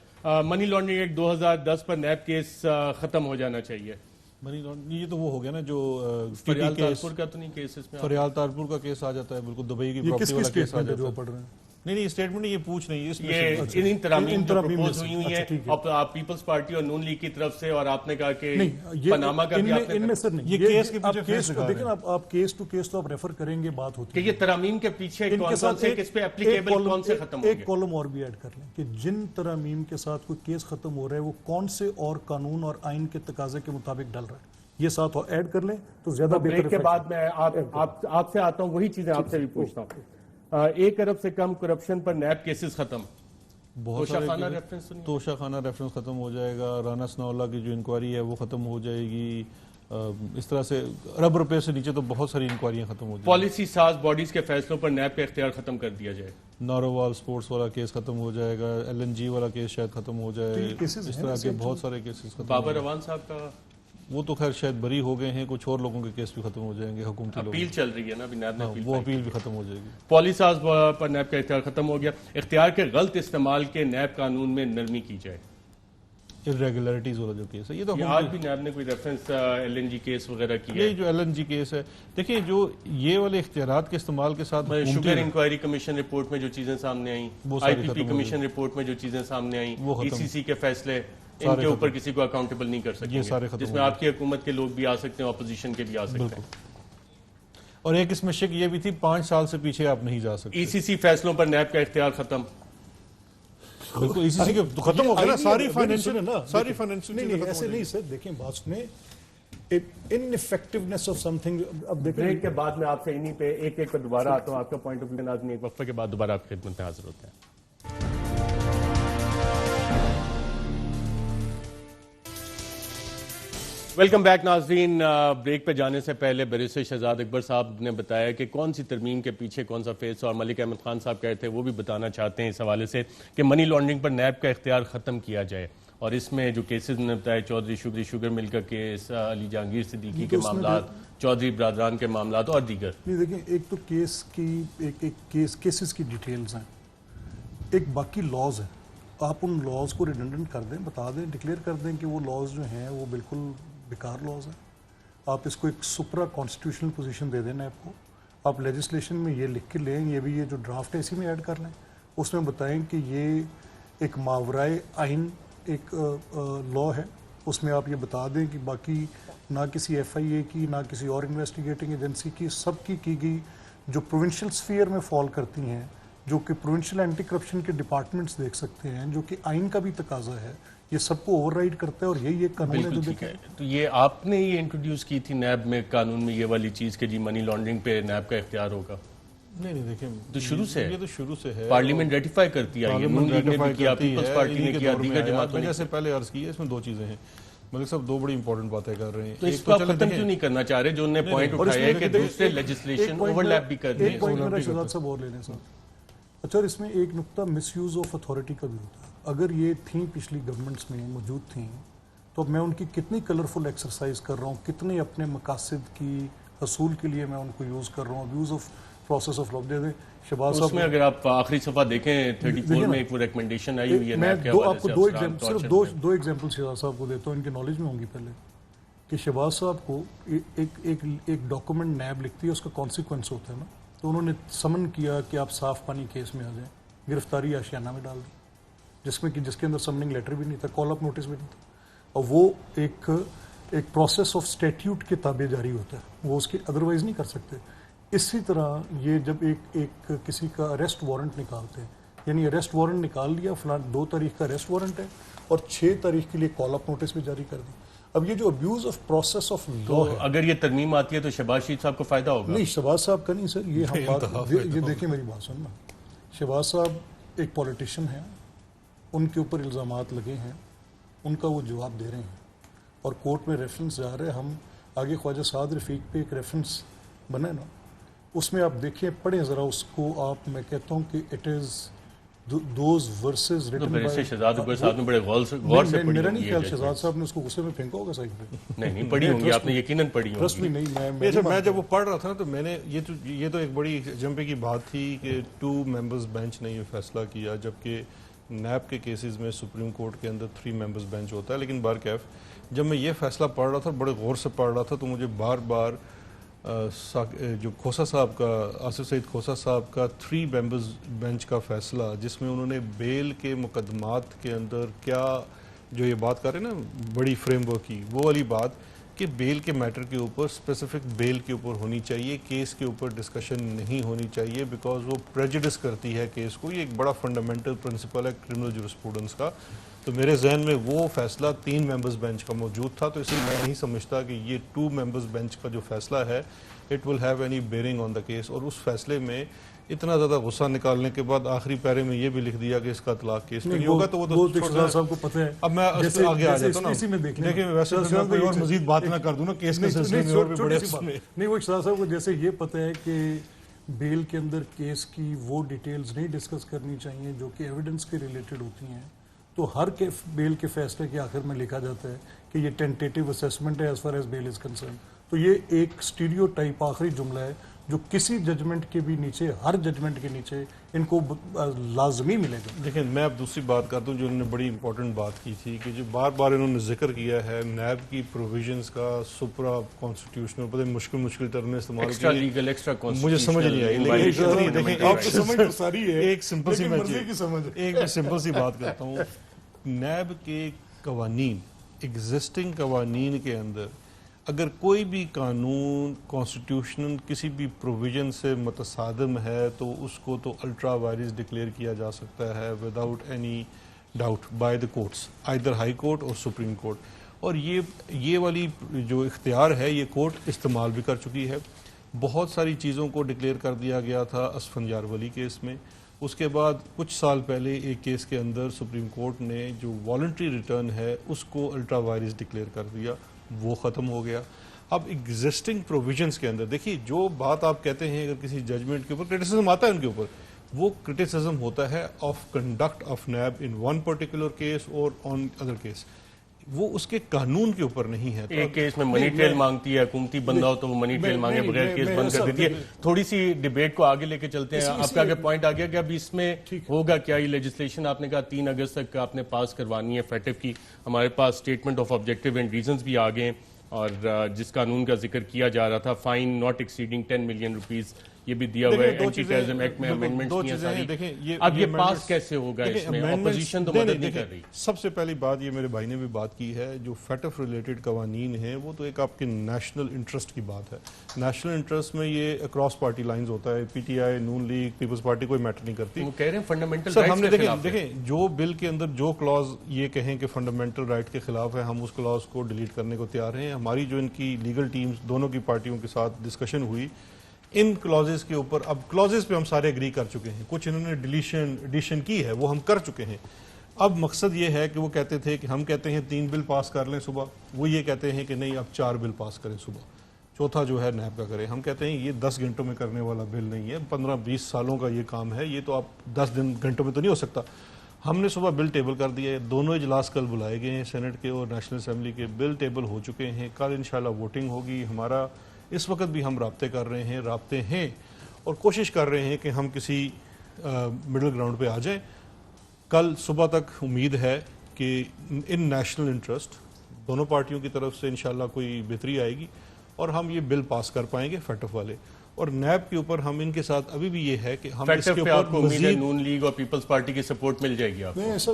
منی لانڈرنگ ایکٹ 2010 پر نیب کیس ختم ہو جانا چاہیے. منی لانڈرنگ یہ تو وہ ہو گیا نا جو فریال تارپور کا تو نہیں کیس اس میں, فریال تارپور کا کیس آ جاتا ہے, بالکل دبئی کی یہ پراپرٹی کس والا کی کیس آ اسٹیٹمنٹ ہے جاتا جو ہے. پڑھ رہے ہیں؟ نہیں اسٹیٹمنٹ یہ پوچھ نہیں, اس میں یہ ان ترامیم جو ترامیم میں پرپوز سے. ہوئی ہیں ٹھیک ہے. آپ پیپلز پارٹی اور نون لیگ کی طرف سے, اور آپ نے کہا کہ نہیں, پاناما کا بھی آپ ان نے میں سر نہیں, یہ کیس کے پیچھے آپ کیس فیصلہ کو کر دیکھیں, آپ کیس ٹو کیس تو آپ ریفر کریں گے, بات ہوتی کہ ہے. یہ ترامیم کے پیچھے ان کون کے کون ساتھ سے کس پہ اپلیکیبل کون سے ختم ہوں ایک گے. کالم اور بھی ایڈ کر لیں کہ جن ترامیم کے ساتھ کوئی کیس ختم ہو رہا ہے وہ کون سے اور قانون اور آئین کے تقاضے کے مطابق ڈل رہا ہے, یہ ساتھ ایڈ کر لیں تو زیادہ بہتر. بریک کے بعد میں آپ سے آتا ہوں, وہی چیزیں آپ سے بھی پوچھتا ہوں. 1 ارب سے کم کرپشن پر نیب کیسز ختم. بہت توشہ خانہ ریفرنس سنیے. توشہ خانہ ریفرنس ختم ہو جائے گا, رانا ثناءاللہ کی جو انکوائری ہے وہ ختم ہو جائے گی. اس طرح سے ارب روپے سے نیچے تو بہت ساری انکوائریاں ختم ہو جائیں گی. پالیسی ساز باڈیز کے فیصلوں پر نیب کا اختیار ختم کر دیا جائے. نارووال سپورٹس والا کیس ختم ہو جائے گا, LNG والا کیس شاید ختم ہو جائے. اس طرح کے بہت سارے کیسز ختم. بابر روان صاحب کا وہ تو خیر شاید بری ہو گئے ہیں, کچھ اور لوگوں کے کیس بھی ختم ہو جائیں گے, حکومتی لوگ. اپیل چل رہی ہے نا ابھی نیب نے, وہ اپیل بھی ختم ہو جائے گی. پالیسی ساز پر نیب کا اختیار ختم ہو گیا. اختیار کے غلط استعمال کے نیب قانون میں نرمی کی جائے. irregularities والا جو کیس ہے یہ تو آج بھی نیب نے کوئی ریفرنس LNG کیس وغیرہ کیا. یہ جو LNG کیس ہے, دیکھیں جو یہ والے اختیارات کے استعمال کے ساتھ شوگر انکوائری کمیشن رپورٹ میں جو چیزیں سامنے آئیں, IPP کمیشن رپورٹ میں جو چیزیں سامنے آئیں, ECC کے فیصلے, ان کے اوپر کسی کو اکاؤنٹیبل نہیں کر سکیں گے, جس میں آپ کی حکومت کے لوگ بھی آ سکتے ہیں, اپوزیشن کے بھی آ سکتے ہیں. اور ایک اس میں شک یہ بھی تھی 5 سال سے پیچھے آپ نہیں جا سکتے. ECC فیصلوں پر نیب کا اختیار ختم. بالکل ECC کے ختم ہو گیا نا, ساری فائنینشل نہیں ایسے نہیں سر, دیکھیں بات سنیں, ineffectiveness of something. اب دیکھیں بریک کے بعد میں آپ سے انہی پہ ایک ایک دوبارہ آتا ہوں, آپ کا پوائنٹ آف ویو ناظرین ایک وقفے کے بعد دوبارہ آپ کی خدمت میں حاضر ہوتے ہیں. ویلکم بیک ناظرین. بریک پہ جانے سے پہلے بیرسٹر شہزاد اکبر صاحب نے بتایا کہ کون سی ترمیم کے پیچھے کون سا فیس, اور ملک احمد خان صاحب کہتے ہیں وہ بھی بتانا چاہتے ہیں اس حوالے سے کہ منی لانڈرنگ پر نیب کا اختیار ختم کیا جائے. اور اس میں جو کیسز نے بتایا, چودھری شوگر مل کا کیس, علی جہانگیر صدیقی کے معاملات, چودھری برادران کے معاملات اور دیگر. نہیں دیکھیں, ایک تو کیس کی کیسز کی ڈیٹیلز ہیں, ایک باقی لاز ہیں. آپ ان لاز کو ریڈنڈنٹ کر دیں, بتا دیں, ڈکلیئر کر دیں کہ وہ لاز جو ہیں وہ بالکل بیکار لاز ہیں. آپ اس کو ایک سپرا کانسٹیٹیوشنل پوزیشن دے دیں نیب کو. آپ لیجسلیشن میں یہ لکھ کے لیں, یہ جو ڈرافٹ ہے اسی میں ایڈ کر لیں, اس میں بتائیں کہ یہ ایک ماورائے آئین ایک لا ہے. اس میں آپ یہ بتا دیں کہ باقی نہ کسی FIA کی, نہ کسی اور انویسٹیگیٹنگ ایجنسی کی, سب کی گئی جو پروونشل سفیئر میں فال کرتی ہیں, جو کہ پروونشل اینٹی کرپشن کے ڈپارٹمنٹس دیکھ سکتے ہیں, جو کہ آئین کا بھی تقاضا ہے یہ سب کو اوور رائڈ کرتا ہے اور یہی ایک قانون ہے جو بالکل ٹھیک دیکھیں ہے. تو یہ آپ نے ہی انٹروڈیوس کی تھی نیب میں قانون میں یہ والی چیز کہ جی منی لانڈرنگ پہ نیب کا اختیار ہوگا؟ نہیں دیکھیں تو شروع سے یہ تو شروع سے ہے. پارلیمنٹ ریٹیفائی کرتی ہے، نون لیگ نے بھی کیا، پیپلز پارٹی نے کیا، دیگر جماعتوں نے. جیسے پہلے عرض کی ہے، اس میں دو چیزیں ہیں. ملک صاحب دو بڑی امپورٹنٹ باتیں کر رہے ہیں. تو اس کو آپ ختم کیوں نہیں کرنا چاہ رہے جو انہوں نے پوائنٹ اٹھایا ہے کہ دوسرے لیجسلیشن اوور لیپ بھی کر دیں؟ ایک پوائنٹ میرا شہزاد صاحب اور لے لیں صاحب. اچھا، اور اس میں ایک نقطہ مس یوز آف اتھارٹی کا بھی ہوتا ہے. اگر یہ تھیں پچھلی گورنمنٹس میں موجود تھیں تو اب میں ان کی کتنی کلرفل ایکسرسائز کر رہا ہوں، کتنے اپنے مقاصد کی حصول کے لیے میں ان کو یوز کر رہا ہوں. Abuse of process of law. Shehbaz اس صاحب میں اگر آپ آخری صفحہ دیکھیں 34 میں ایک وہ ریکمنڈیشن آئی ہوئی ہے میں نیب کے آپ حوالے کو سے. صرف دو ایگزامپل شہزاد صاحب کو دیتا ہوں، ان کے نالج میں ہوں گی. پہلے کہ شہباز صاحب کو ایک ڈاکومنٹ نیب لکھتی ہے، اس کا کانسیکوینس ہوتا ہے نا. تو انہوں نے سمن کیا کہ آپ صاف پانی کیس میں آ جائیں، گرفتاری آشیانہ میں ڈال دیں، جس کے اندر سمننگ لیٹر بھی نہیں تھا، کال اپ نوٹس بھی نہیں تھا. اور وہ ایک پروسیس آف اسٹیٹیوٹ کے تابع جاری ہوتا ہے، وہ اس کے ادروائز نہیں کر سکتے. اسی طرح یہ جب ایک کسی کا اریسٹ وارنٹ نکالتے ہیں، یعنی اریسٹ وارنٹ نکال لیا، فلاں 2 تاریخ کا اریسٹ وارنٹ ہے اور 6 تاریخ کے لیے کال اپ نوٹس بھی جاری کر دی. اب یہ جو ابیوز آف پروسیس آف لا ہے، اگر یہ ترمیم آتی ہے تو شہباز شریف صاحب کو فائدہ ہوگا؟ نہیں شہباز صاحب کا نہیں سر، یہ ہم بات یہ دیکھیں میری بات سننا. شہباز صاحب ایک پولیٹیشین ہیں، ان کے اوپر الزامات لگے ہیں، ان کا وہ جواب دے رہے ہیں اور کورٹ میں ریفرنس جا رہے ہیں. ہم آگے خواجہ سعد رفیق پہ ایک ریفرنس بنے نا، اس میں آپ دیکھیں، پڑھیں ذرا اس کو آپ. میں کہتا ہوں کہ it is those verses written by Shahzad Akbar صاحب نے بڑے غور سے پڑھی میرا نہیں ہوگی. خیال شہزاد صاحب نے اس کو غصے میں پھینکا ہوگا صحیح پہ. نہیں پڑھی ہوں گی آپ نے، یقیناً پڑھی ٹرسٹ ہوں می گی. نہیں میں جب وہ پڑھ رہا تھا نا تو میں نے یہ تو ایک بڑی جمپے کی بات تھی کہ 2 ممبرز بینچ نے یہ فیصلہ کیا، جبکہ نیب کے کیسز میں سپریم کورٹ کے اندر 3 ممبرز بینچ ہوتا ہے. لیکن بارکیف جب میں یہ فیصلہ پڑھ رہا تھا، بڑے غور سے پڑھ رہا تھا، تو مجھے بار بار جو کھوسا صاحب کا، آصف سعید کھوسا صاحب کا 3 ممبرز بینچ کا فیصلہ، جس میں انہوں نے بیل کے مقدمات کے اندر کیا جو یہ بات کر رہے ہیں نا بڑی فریم ورک کی، وہ والی بات کہ بیل کے میٹر کے اوپر اسپیسیفک بیل کے اوپر ہونی چاہیے، کیس کے اوپر ڈسکشن نہیں ہونی چاہیے، بیکاز وہ پریجوڈس کرتی ہے کیس کو. یہ ایک بڑا فنڈامنٹل پرنسپل ہے کرمنل جورسپروڈنس کا. تو میرے ذہن میں وہ فیصلہ 3 ممبرز بینچ کا موجود تھا، تو اس لیے میں نہیں سمجھتا کہ یہ 2 ممبرز بینچ کا جو فیصلہ ہے it will have any bearing on the case. اور اس فیصلے میں اتنا زیادہ غصہ نکالنے کے بعد آخری پیرے میں یہ بھی لکھ دیا کہ اس کا اطلاق کیس نہیں ہوگا، تو وہ تو شہزاد صاحب کو پتہ ہے. اب میں آگے آ جاتا ہوں نا، دیکھیں ویسے میں کوئی اور مزید بات نہ کر دوں نا کیس کے سلسلے میں، اور بھی بڑے نہیں. وہ شہزاد صاحب کو جیسے یہ پتہ ہے کہ بیل کے اندر کیس کی وہ ڈیٹیلز نہیں ڈسکس کرنی چاہیے جو کہ ایویڈنس کے ریلیٹڈ ہوتی ہیں، تو ہر بیل کے فیصلے کے آخر میں لکھا جاتا ہے کہ یہ ٹینٹیٹیو اسیسمنٹ ہے as far as bail is concern. تو یہ ایک اسٹیریو ٹائپ آخری جملہ ہے جو کسی ججمنٹ کے بھی نیچے، ہر ججمنٹ کے نیچے ان کو لازمی ملے گا. دیکھیں میں اب دوسری بات کرتا ہوں جو انہوں نے بڑی امپورٹنٹ بات کی تھی کہ جو بار بار انہوں نے ذکر کیا ہے نیب کی پروویژنز کا سپرا کانسٹیٹیوشنل، پتہ مشکل ٹرم استعمال ایکسٹرا لیگل، ایکسٹرا کانسٹیٹیوشنل، مجھے سمجھ نہیں آئی. لیکن دیکھیں آپ کو سمجھ تو ساری ہے، ایک سمپل سی میں سمپل سی بات کرتا ہوں. نیب کے قوانین، ایگزسٹنگ قوانین کے اندر اگر کوئی بھی قانون کانسٹیٹیوشنل کسی بھی پروویژن سے متصادم ہے تو اس کو تو الٹرا وائرس ڈکلیئر کیا جا سکتا ہے without any doubt by the courts, either high court اور سپریم کورٹ. اور یہ والی جو اختیار ہے یہ کورٹ استعمال بھی کر چکی ہے. بہت ساری چیزوں کو ڈکلیئر کر دیا گیا تھا اسفن یارولی کیس میں. اس کے بعد کچھ سال پہلے ایک کیس کے اندر سپریم کورٹ نے جو والنٹری ریٹرن ہے اس کو الٹرا وائرس ڈکلیئر کر دیا، وہ ختم ہو گیا. اب ایگزسٹنگ پروویژنس کے اندر دیکھیے جو بات آپ کہتے ہیں اگر کسی ججمنٹ کے اوپر کرٹیسزم آتا ہے ان کے اوپر، وہ کرٹیسزم ہوتا ہے of conduct of NAB in one particular case اور آن ادر کیس، وہ اس کے قانون کے اوپر نہیں ہے. ایک کیس میں منی ٹریل مانگتی ہے، حکومتی بندہ ہو تو وہ منی ٹریل مانگے بغیر کیس بند کر دیتی ہے. تھوڑی سی ڈیبیٹ کو آگے لے کے چلتے ہیں. آپ کا اگر پوائنٹ آ گیا کہ اب اس میں ہوگا کیا، یہ لیجسلیشن آپ نے کہا 3 اگست تک آپ نے پاس کروانی ہے فیٹف کی. ہمارے پاس statement of objective and reasons بھی آ گئے ہیں، اور جس قانون کا ذکر کیا جا رہا تھا fine not exceeding 10 million rupees یہ بھی دیا ہوا ہے, دیکھیں دو اینٹی چیزیں- ٹیررزم ایکٹ میں بالکل، امینڈمنٹس دو کی ہیں چیزیں ہیں. ساری. دیکھیں اب یہ amendments- پاس کیسے ہوگا دیکھیں اس میں؟ amendments- اپوزیشن تو نہیں، مدد نہیں دیکھیں، کر رہی. سب سے پہلی بات یہ میرے بھائی نے بھی بات کی ہے, جو فیٹف ریلیٹڈ قوانین ہیں وہ تو ایک آپ کے نیشنل انٹرسٹ کی بات ہے. نیشنل انٹرسٹ میں یہ اکراس پارٹی لائنز ہوتا ہے, پی ٹی آئی, نون لیگ, پیپلز پارٹی کوئی میٹر نہیں کرتی. وہ کہہ رہے ہیں فنڈامنٹل سر ہم رائٹس نے کے خلاف ہے. دیکھیں جو بل کے اندر جو کلاز یہ کہیں کہ فنڈامنٹل رائٹ کے خلاف ہے, ہم اس کلاز کو ڈیلیٹ کرنے کو تیار ہیں. ہماری جو ان کی لیگل ٹیمز دونوں کی پارٹیوں کے ساتھ ڈسکشن ہوئی ان کلازز کے اوپر, اب کلازز پہ ہم سارے اگری کر چکے ہیں, کچھ انہوں نے ڈیلیشن ایڈیشن کی ہے وہ ہم کر چکے ہیں. اب مقصد یہ ہے کہ وہ کہتے تھے کہ ہم کہتے ہیں 3 بل پاس کر لیں صبح, وہ یہ کہتے ہیں کہ نہیں اب 4 بل پاس کریں صبح, چوتھا جو ہے نیب کا کریں. ہم کہتے ہیں یہ 10 گھنٹوں میں کرنے والا بل نہیں ہے, 15-20 سالوں کا یہ کام ہے, یہ تو آپ 10 گھنٹوں میں تو نہیں ہو سکتا. ہم نے صبح بل ٹیبل کر دیا ہے, دونوں اجلاس کل بلائے گئے ہیں, سینٹ کے اور نیشنل اسمبلی کے. بل ٹیبل ہو چکے ہیں, کل انشاءاللہ ووٹنگ ہوگی. ہمارا اس وقت بھی ہم رابطے کر رہے ہیں, رابطے ہیں اور کوشش کر رہے ہیں کہ ہم کسی مڈل گراؤنڈ پہ آ جائیں. کل صبح تک امید ہے کہ ان نیشنل انٹرسٹ دونوں پارٹیوں کی طرف سے انشاءاللہ کوئی بہتری آئے گی اور ہم یہ بل پاس کر پائیں گے فیٹف والے. اور نیب کے اوپر ہم ان کے ساتھ ابھی بھی یہ ہے کہ ہم اس فیکٹر کے پہ آپ اوپر کو امید ہے مزید نون لیگ اور پیپلز پارٹی کی سپورٹ مل جائے گی آپ کو؟ نہیں ایسا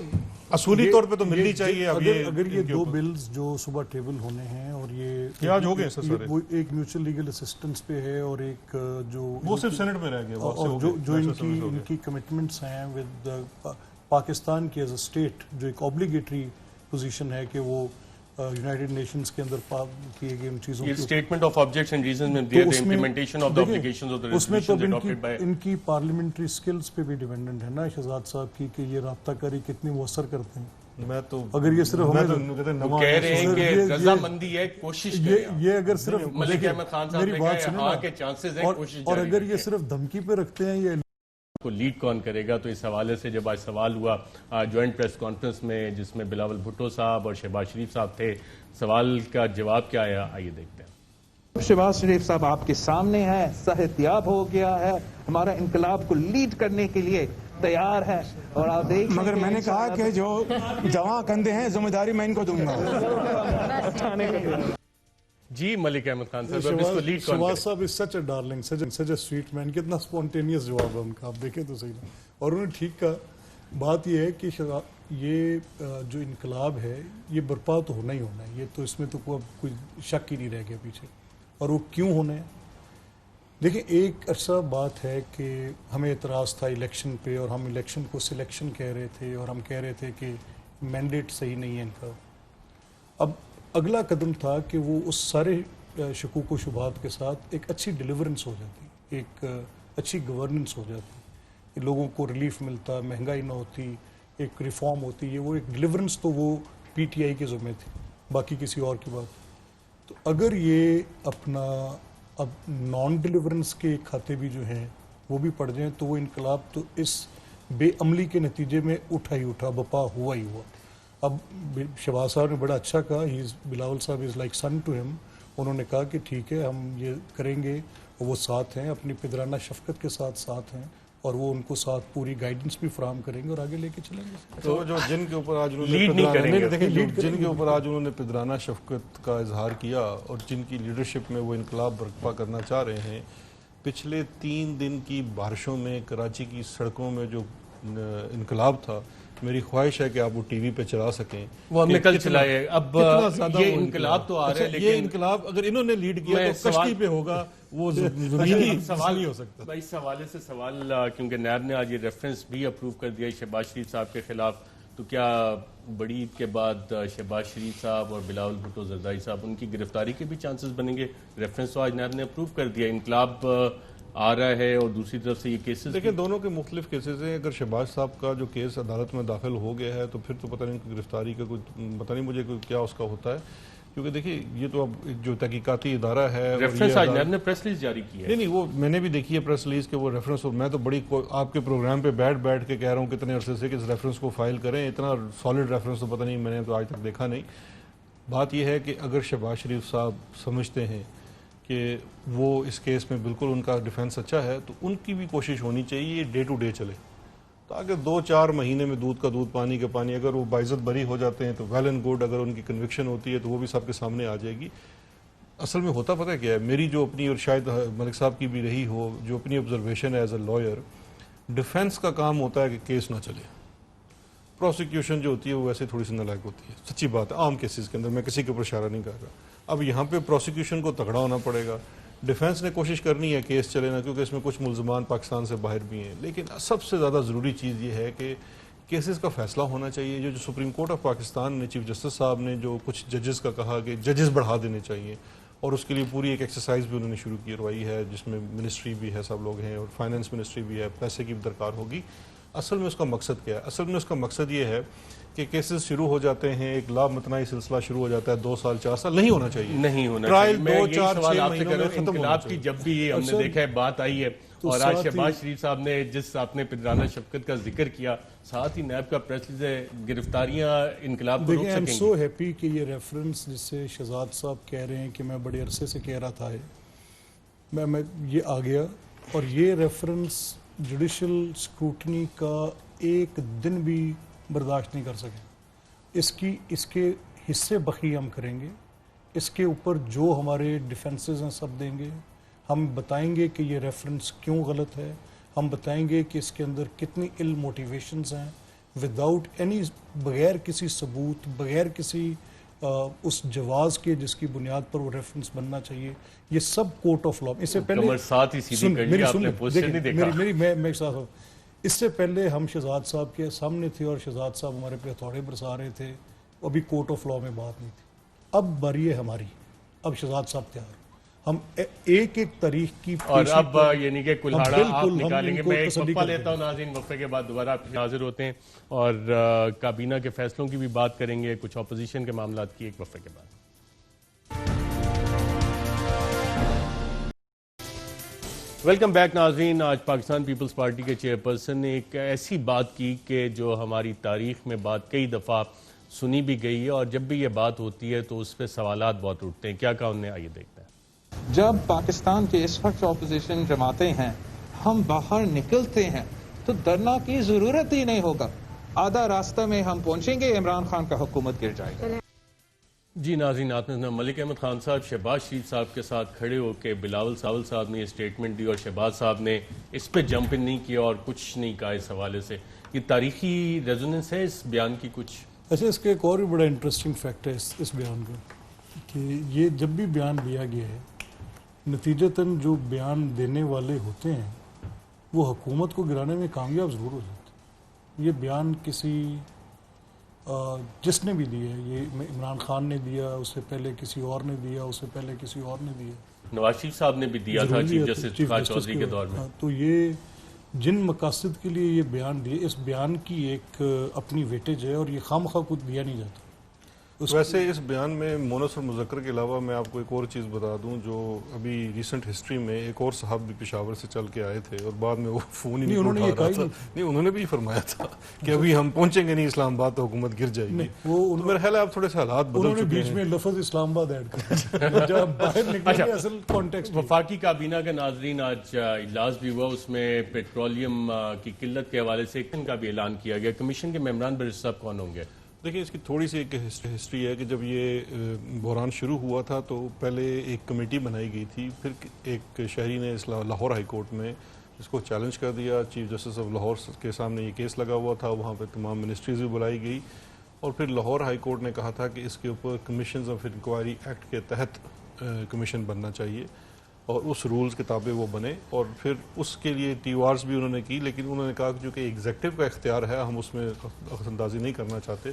اصولی طور پہ تو ملنی چاہیے. اب اگر یہ 2 بلز جو صبح ٹیبل ہونے ہیں اور یہ آج ہو گئے ہیں سارے, وہ ایک میوچل لیگل اسسٹنس پہ ہے اور ایک جو وہ صرف سینٹ میں رہ گئے, اور جو ان کی کمٹمنٹس ہیں ود پاکستان کی ایز اے اسٹیٹ, جو ایک اوبلیگیٹری پوزیشن ہے کہ وہ یونائٹڈ نیشنز کے اندر کیے گئے ان چیزوں یہ کی statement of objects and reasons میں دیا, the implementation of the دیکھیں، obligations of the اس میں تو resolutions adopted by. ان کی پارلیمنٹری سکلز پہ بھی ڈیپینڈنٹ ہے نا شہزاد صاحب کی, کہ یہ رابطہ کاری کتنی مؤثر کرتے ہیں. میں تو اگر یہ صرف وہ کہہ رہے ہیں کہ رضامندی ہے, کوشش کریں. یہ اگر صرف ملک احمد خان صاحب نے کہا ہے ہاں کے چانسز ہیں, کوشش اور جاری اگر یہ رکھیں. صرف دھمکی پہ رکھتے ہیں یہ کو لیڈ کون کرے گا, تو اس حوالے سے جب آج سوال ہوا جوائنٹ پریس کانفرنس میں جس میں بلاول بھٹو صاحب اور شہباز شریف صاحب تھے, سوال کا جواب کیا آیا آئیے دیکھتے ہیں. شہباز شریف صاحب آپ کے سامنے ہے, صحتیاب ہو گیا ہے, ہمارا انقلاب کو لیڈ کرنے کے لیے تیار ہے, اور آپ دیکھ مگر میں نے کہا کہ جو جوان کندھے ہیں ذمہ داری میں ان کو دوں گا. جی ملک احمد خان صاحب, اب اس کو لیڈ کون شہباز کرے؟ صاحب از سچ اے ڈارلنگ, سچ اے سویٹ مین. کتنا اسپونٹینیس جواب ہے ان کا, آپ دیکھیں تو صحیح نا. اور انہوں نے ٹھیک کہا. بات یہ ہے کہ یہ جو انقلاب ہے یہ برپا تو ہونا ہی ہونا ہے, یہ تو اس میں تو کوئی شک ہی نہیں رہ گیا پیچھے. اور وہ کیوں ہونا ہے؟ دیکھیں ایک عرصہ بات ہے کہ ہمیں اعتراض تھا الیکشن پہ, اور ہم الیکشن کو سلیکشن کہہ رہے تھے, اور ہم کہہ رہے تھے کہ مینڈیٹ صحیح نہیں ہے ان کا. اب اگلا قدم تھا کہ وہ اس سارے شکوک و شبہات کے ساتھ ایک اچھی ڈیلیورنس ہو جاتی, ایک اچھی گورننس ہو جاتی, لوگوں کو ریلیف ملتا, مہنگائی نہ ہوتی, ایک ریفارم ہوتی ہے. وہ ایک ڈیلیورنس تو وہ پی ٹی آئی کے ذمہ تھی, باقی کسی اور کی بات. تو اگر یہ اپنا اب نان ڈیلیورنس کے کھاتے بھی جو ہیں وہ بھی پڑ جائیں تو وہ انقلاب تو اس بے عملی کے نتیجے میں اٹھا ہی اٹھا, بپا ہوا ہی ہوا. اب شہباز صاحب نے بڑا اچھا کہا, بلاول صاحب از لائک سن ٹو ہم. انہوں نے کہا کہ ٹھیک ہے ہم یہ کریں گے, اور وہ ساتھ ہیں, اپنی پدرانہ شفقت کے ساتھ ہیں, اور وہ ان کو ساتھ پوری گائیڈنس بھی فراہم کریں گے اور آگے لے کے چلیں گے. تو جو جن کے اوپر آج لیڈ نہیں کریں گے, جن کے اوپر آج انہوں نے پدرانہ شفقت کا اظہار کیا اور جن کی لیڈرشپ میں وہ انقلاب برپا کرنا چاہ رہے ہیں, پچھلے 3 دن کی بارشوں میں کراچی کی سڑکوں میں جو انقلاب تھا, میری خواہش ہے کہ آپ وہ ٹی وی پہ چلا سکیں. وہ ہم نے کل چلائے. اب یہ انقلاب تو آ رہا ہے, لیکن یہ انقلاب اگر انہوں نے لیڈ کیا تو کشتی پہ ہوگا, وہ زمینی سوال نہیں ہو سکتا. اس حوالے سے سوال, کیونکہ نیب نے آج یہ ریفرنس بھی اپروو کر دیا شہباز شریف صاحب کے خلاف, تو کیا بڑی عید کے بعد شہباز شریف صاحب اور بلاول بھٹو زرداری صاحب ان کی گرفتاری کے بھی چانسز بنیں گے؟ ریفرنس تو آج نیب نے اپروو کر دیا, انقلاب آ رہا ہے اور دوسری طرف سے یہ کیسز. دیکھیں دونوں کے مختلف کیسز ہیں. اگر شہباز صاحب کا جو کیس عدالت میں داخل ہو گیا ہے تو پھر تو پتہ نہیں گرفتاری کا کوئی پتہ نہیں مجھے کیا اس کا ہوتا ہے, کیونکہ دیکھیں یہ تو اب جو تحقیقاتی ادارہ ہے. ریفرنس آج نیب نے پریس ریلیز جاری کی ہے. نہیں وہ میں نے بھی دیکھی ہے پریس ریلیز کے وہ ریفرنس, اور میں تو بڑی آپ کے پروگرام پہ بیٹھ کے کہہ رہا ہوں کتنے عرصے سے کہ اس ریفرنس کو فائل کریں. اتنا سالڈ ریفرنس تو پتہ نہیں, میں نے تو آج تک دیکھا نہیں. بات یہ ہے کہ اگر شہباز شریف صاحب سمجھتے ہیں کہ وہ اس کیس میں بالکل ان کا ڈیفنس اچھا ہے تو ان کی بھی کوشش ہونی چاہیے یہ ڈے ٹو ڈے چلے, تاکہ 2-4 مہینے میں دودھ کا دودھ پانی کا پانی. اگر وہ باعزت بری ہو جاتے ہیں تو ویل اینڈ گڈ, اگر ان کی کنوکشن ہوتی ہے تو وہ بھی سب کے سامنے آ جائے گی. اصل میں ہوتا پتہ کیا ہے، میری جو اپنی اور شاید ملک صاحب کی بھی رہی ہو، جو اپنی آبزرویشن ہے ایز اے لائر، ڈیفینس کا کام ہوتا ہے کہ کیس نہ چلے. پروسیکیوشن جو ہوتی ہے وہ ویسے تھوڑی سی نالائق ہوتی ہے، سچی بات ہے عام کیسز کے اندر، میں کسی کے اوپر اشارہ نہیں کر رہا. اب یہاں پہ پروسیکیوشن کو تگڑا ہونا پڑے گا، ڈیفینس نے کوشش کرنی ہے کیس چلے نا، کیونکہ اس میں کچھ ملزمان پاکستان سے باہر بھی ہیں. لیکن سب سے زیادہ ضروری چیز یہ ہے کہ کیسز کا فیصلہ ہونا چاہیے. جو سپریم کورٹ آف پاکستان نے چیف جسٹس صاحب نے جو کچھ ججز کا کہا کہ ججز بڑھا دینے چاہیے، اور اس کے لیے پوری ایک ایکسرسائز بھی انہوں نے شروع کروائی ہے، جس میں منسٹری بھی ہے، سب لوگ ہیں، اور فائنانس منسٹری بھی ہے، پیسے کی بھی درکار ہوگی. اصل میں اس کا مقصد کیا ہے؟ اصل میں اس کا مقصد یہ ہے کہ کیسز شروع ہو جاتے ہیں، ایک لامتناعی سلسلہ شروع ہو جاتا ہے، 2 سال 4 سال نہیں ہونا چاہیے، نہیں ہونا ٹرائل چاہیے. میں 2 یہی 4 سوال 6 آپ سے مہینوں کر رہا میں ہوں. ختم ہونا انقلاب کی چاہیے. جب بھی یہ ہم نے دیکھا ہے بات آئی ہے، اور آج شہباز شریف صاحب نے جس آپ نے پدرانہ شفقت کا ذکر کیا، ساتھ ہی نیب کا پریس ریلیز، گرفتاریاں انقلاب کو روک دیکھیں، سکیں سو گی. ہیپی کہ یہ ریفرنس جس سے شہزاد صاحب کہہ رہے ہیں کہ میں بڑے عرصے سے کہہ رہا تھا، میں یہ آ گیا. اور یہ ریفرنس جوڈیشل اسکروٹنی کا ایک دن بھی برداشت نہیں کر سکے. اس کے حصے بخی ہم کریں گے، اس کے اوپر جو ہمارے ڈیفنسز ہیں سب دیں گے. ہم بتائیں گے کہ یہ ریفرنس کیوں غلط ہے، ہم بتائیں گے کہ اس کے اندر کتنی ill موٹیویشنز ہیں، وداؤٹ اینی، بغیر کسی ثبوت، بغیر کسی اس جواز کے جس کی بنیاد پر وہ ریفرنس بننا چاہیے. یہ سب کورٹ آف لا. اس سے پہلے کمر ساتھ ہی سیدھی کر لی آپ نے، پوزیشن نہیں دیکھا. میں ساتھ ہوں. اس سے پہلے ہم شہزاد صاحب کے سامنے تھے اور شہزاد صاحب ہمارے پہ ہتھوڑے برسا رہے تھے. ابھی کورٹ آف لا میں بات نہیں تھی. اب باری ہے ہماری، اب شہزاد صاحب تیار، ہم ایک ایک تاریخ کی اور پیشی اب پر یعنی کہ کلہاڑا بالکل آپ ہم نکالیں گے. ان کو میں ایک تسلی وقفہ کرتے لیتا ہوں ناظرین، وقفے کے بعد دوبارہ آپ حاضر ہوتے ہیں اور کابینہ کے فیصلوں کی بھی بات کریں گے، کچھ اپوزیشن کے معاملات کی، ایک وقفے کے بعد. ویلکم بیک ناظرین. آج پاکستان پیپلز پارٹی کے چیئرپرسن نے ایک ایسی بات کی کہ جو ہماری تاریخ میں بات کئی دفعہ سنی بھی گئی ہے، اور جب بھی یہ بات ہوتی ہے تو اس پہ سوالات بہت اٹھتے ہیں. کیا کہا انہوں نے، آئیے دیکھتے ہیں. جب پاکستان کے اس وقت اپوزیشن جماعتیں ہیں، ہم باہر نکلتے ہیں تو ڈرنا کی ضرورت ہی نہیں ہوگا. آدھا راستہ میں ہم پہنچیں گے، عمران خان کا حکومت گر جائے گا. جی ناظرین، آپ نے ملک احمد خان صاحب شہباز شریف صاحب کے ساتھ کھڑے ہو کے بلاول ساول صاحب نے یہ سٹیٹمنٹ دی، اور شہباز صاحب نے اس پہ جمپ ان نہیں کیا اور کچھ نہیں کہا. اس حوالے سے یہ تاریخی ریزوننس ہے اس بیان کی کچھ؟ اچھا، اس کا ایک اور بھی بڑا انٹرسٹنگ فیکٹ ہے اس بیان کا، کہ یہ جب بھی بیان دیا گیا ہے، نتیجتاً جو بیان دینے والے ہوتے ہیں وہ حکومت کو گرانے میں کامیاب ضرور ہو جاتے ہیں. یہ بیان کسی جس نے بھی دیا ہے، یہ عمران خان نے دیا، اس سے پہلے کسی اور نے دیا، اس سے پہلے کسی اور نے دیا، نواز شریف صاحب نے بھی دیا تھا چیف جسٹس خالد چودھری کے دور میں. تو یہ جن مقاصد کے لیے یہ بیان دیے، اس بیان کی ایک اپنی ویٹیج ہے، اور یہ خواہ کچھ دیا نہیں جاتا. ویسے اس بیان میں مونس اور مذکر کے علاوہ میں آپ کو ایک اور چیز بتا دوں، جو ابھی ریسنٹ ہسٹری میں ایک اور صاحب بھی پشاور سے چل کے آئے تھے، اور بعد میں وہ فون ہی نہیں اٹھا رہا تھا. نہیں، انہوں نے بھی فرمایا تھا کہ ابھی ہم پہنچیں گے نہیں اسلام آباد تو حکومت گر جائے گی. میرا خیال ہے اب تھوڑے سے حالات بدل چکے ہیں. بیچ میں لفظ اسلام آباد ایڈ کر جب باہر نکلے اصل کانٹیکسٹ. وفاقی کابینہ کا ناظرین آج اجلاس بھی ہوا، اس میں پیٹرولیم کی قلت کے حوالے سے ایکشن کا بھی اعلان کیا گیا. کمیشن کے ممبران برسٹر صاحب کون ہوں گے؟ دیکھیں، اس کی تھوڑی سی ایک ہسٹری ہے کہ جب یہ بحران شروع ہوا تھا تو پہلے ایک کمیٹی بنائی گئی تھی، پھر ایک شہری نے لاہور ہائی کورٹ میں اس کو چیلنج کر دیا. چیف جسٹس آف لاہور کے سامنے یہ کیس لگا ہوا تھا، وہاں پہ تمام منسٹریز بھی بلائی گئی، اور پھر لاہور ہائی کورٹ نے کہا تھا کہ اس کے اوپر کمیشنز آف انکوائری ایکٹ کے تحت کمیشن بننا چاہیے، اور اس رولز کتابیں وہ بنے. اور پھر اس کے لیے ٹی وارز بھی انہوں نے کی، لیکن انہوں نے کہا کہ جو کہ ایگزیکٹو کا اختیار ہے، ہم اس میں دخل اندازی نہیں کرنا چاہتے.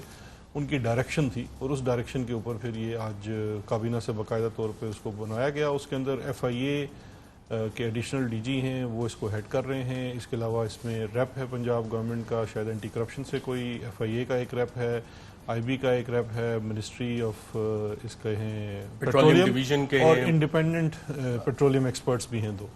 ان کی ڈائریکشن تھی، اور اس ڈائریکشن کے اوپر پھر یہ آج کابینہ سے باقاعدہ طور پہ اس کو بنایا گیا. اس کے اندر ایف آئی اے کے ایڈیشنل ڈی جی ہیں، وہ اس کو ہیڈ کر رہے ہیں. اس کے علاوہ اس میں ریپ ہے پنجاب گورنمنٹ کا، شاید اینٹی کرپشن سے کوئی، ایف آئی اے کا ایک ریپ ہے، آئی بی کا ایک ریپ ہے، منسٹری آف اس کے ہیں پیٹرولیم ڈویژن کے اور انڈیپینڈنٹ پیٹرولیم ایکسپرٹس بھی ہیں 2.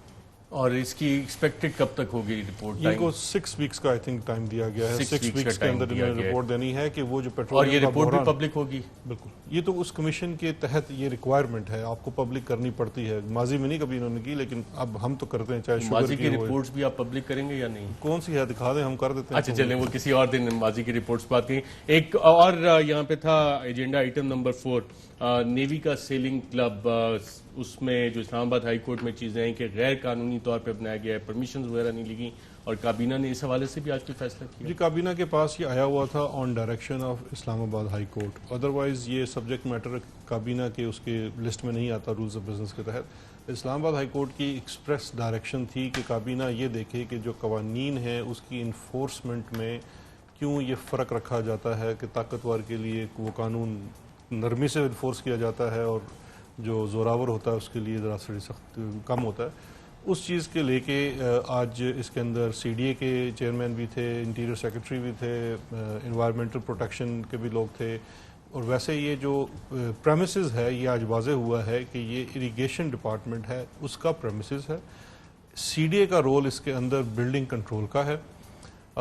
اور اس کی ایکسپیکٹڈ کب تک ہوگی رپورٹ؟ ان کو 6 ویکس کا آئی تھنک ٹائم دیا گیا ہے. 6 ویکس کے اندر انہیں رپورٹ دینی ہے کہ وہ جو پیٹرول اور یہ رپورٹ بھی پبلک ہوگی؟ بالکل, یہ تو اس کمیشن کے تحت یہ ریکوائرمنٹ ہے, آپ کو پبلک کرنی پڑتی ہے. ماضی میں نہیں کبھی انہوں نے کی, لیکن اب ہم تو کرتے ہیں, چاہے ماضی شوگر کی رپورٹس بھی آپ پبلک کریں گے یا نہیں؟ کون سی ہے دکھا دیں, ہم کر دیتے ہیں. اچھا چلیں وہ کسی اور دن ماضی کی رپورٹس بات کریں. ایک اور یہاں پہ تھا ایجنڈا آئٹم نمبر 4 نیوی کا سیلنگ کلب. اس میں جو اسلام آباد ہائی کورٹ میں چیزیں ہیں کہ غیر قانونی طور پہ اپنایا گیا ہے, پرمیشنز وغیرہ نہیں لگی, اور کابینہ نے اس حوالے سے بھی آج کوئی فیصلہ کیا؟ جی, کابینہ کے پاس یہ آیا ہوا تھا آن ڈائریکشن آف اسلام آباد ہائی کورٹ. ادروائز یہ سبجیکٹ میٹر کابینہ کے اس کے لسٹ میں نہیں آتا رولز آف بزنس کے تحت. اسلام آباد ہائی کورٹ کی ایکسپریس ڈائریکشن تھی کہ کابینہ یہ دیکھے کہ جو قوانین ہیں اس کی انفورسمنٹ میں کیوں یہ فرق رکھا جاتا ہے کہ طاقتور کے لیے وہ قانون نرمی سے انفورس کیا جاتا ہے اور جو زوراور ہوتا ہے اس کے لیے ذرا سی سخت کم ہوتا ہے. اس چیز کے لے کے آج اس کے اندر سی ڈی اے کے چیئرمین بھی تھے, انٹیریئر سیکرٹری بھی تھے, انوائرمنٹل پروٹیکشن کے بھی لوگ تھے, اور ویسے یہ جو پریمیسز ہے یہ آج واضح ہوا ہے کہ یہ اریگیشن ڈپارٹمنٹ ہے اس کا پریمیسز ہے. سی ڈی اے کا رول اس کے اندر بلڈنگ کنٹرول کا ہے.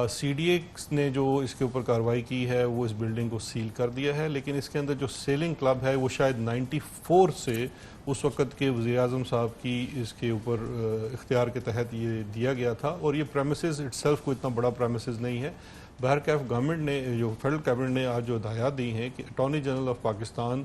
سی ڈی اے نے جو اس کے اوپر کارروائی کی ہے وہ اس بلڈنگ کو سیل کر دیا ہے, لیکن اس کے اندر جو سیلنگ کلب ہے وہ شاید 94 سے اس وقت کے وزیر اعظم صاحب کی اس کے اوپر اختیار کے تحت یہ دیا گیا تھا, اور یہ پریمیسز اٹ سیلف کو اتنا بڑا پریمیسز نہیں ہے. بہرکیف گورنمنٹ نے جو فیڈرل کیبنٹ نے آج جو ہدایات دی ہیں کہ اٹارنی جنرل آف پاکستان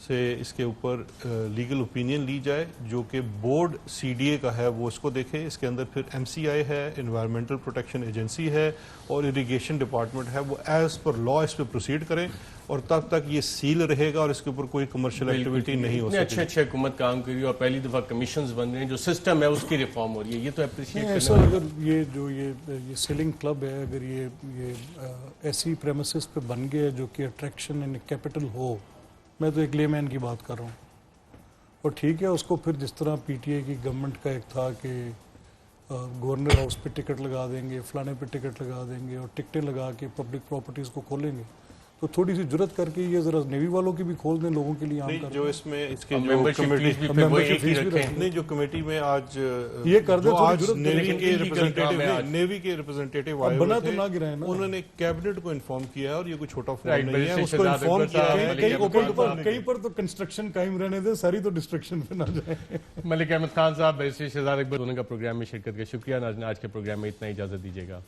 سے اس کے اوپر لیگل اوپینین لی جائے, جو کہ بورڈ سی ڈی اے کا ہے وہ اس کو دیکھے. اس کے اندر پھر ایم سی آئی ہے, انوائرمنٹل پروٹیکشن ایجنسی ہے, اور اریگیشن ڈپارٹمنٹ ہے, وہ ایز پر لا اس پہ پروسیڈ کریں, اور تب تک یہ سیل رہے گا اور اس کے اوپر کوئی کمرشل ایکٹیویٹی نہیں ہو سکتی. اچھے حکومت کام کر رہی ہے اور پہلی دفعہ کمیشنز بن رہے ہیں, جو سسٹم ہے اس کی ریفارم ہو رہی ہے, یہ تو اپریشیٹ کرنا. سر اگر یہ جو یہ سیلنگ کلب ہے اگر یہ ایسی پریمیسز پہ بن گیا جو کہ اٹریکشن ان کیپٹل ہو, میں تو ایک لے مین کی بات کر رہا ہوں, اور ٹھیک ہے اس کو پھر جس طرح پی ٹی اے کی گورنمنٹ کا ایک تھا کہ گورنر ہاؤس پہ ٹکٹ لگا دیں گے, فلانے پہ ٹکٹ لگا دیں گے, اور ٹکٹیں لگا کے پبلک پراپرٹیز کو کھولیں گے, تو تھوڑی سی جرت کر کے یہ ذرا نیوی والوں کی بھی کھول دیں لوگوں کے لیے عام کر. جو اس میں اس کے جو کمیٹی میں آج یہ کر دیں, نیوی کے ریپرزینٹیٹیو آئے بنا تو نہ گرائے نا, انہوں نے کیبنٹ کو انفارم کیا ہے, اور یہ کوئی چھوٹا فورم نہیں ہے, اس کو انفارم کیا ہے. کہیں پر تو کنسٹرکشن قائم رہنے دیں, ساری تو ڈسٹرکشن پہ نہ جائیں. ملک احمد خان صاحب, بیرسٹر شہزاد اکبر دونوں کا پروگرام میں شرکت کا شکریہ. ناظرین آج کے پروگرام میں اتنا, اجازت دیجیے گا.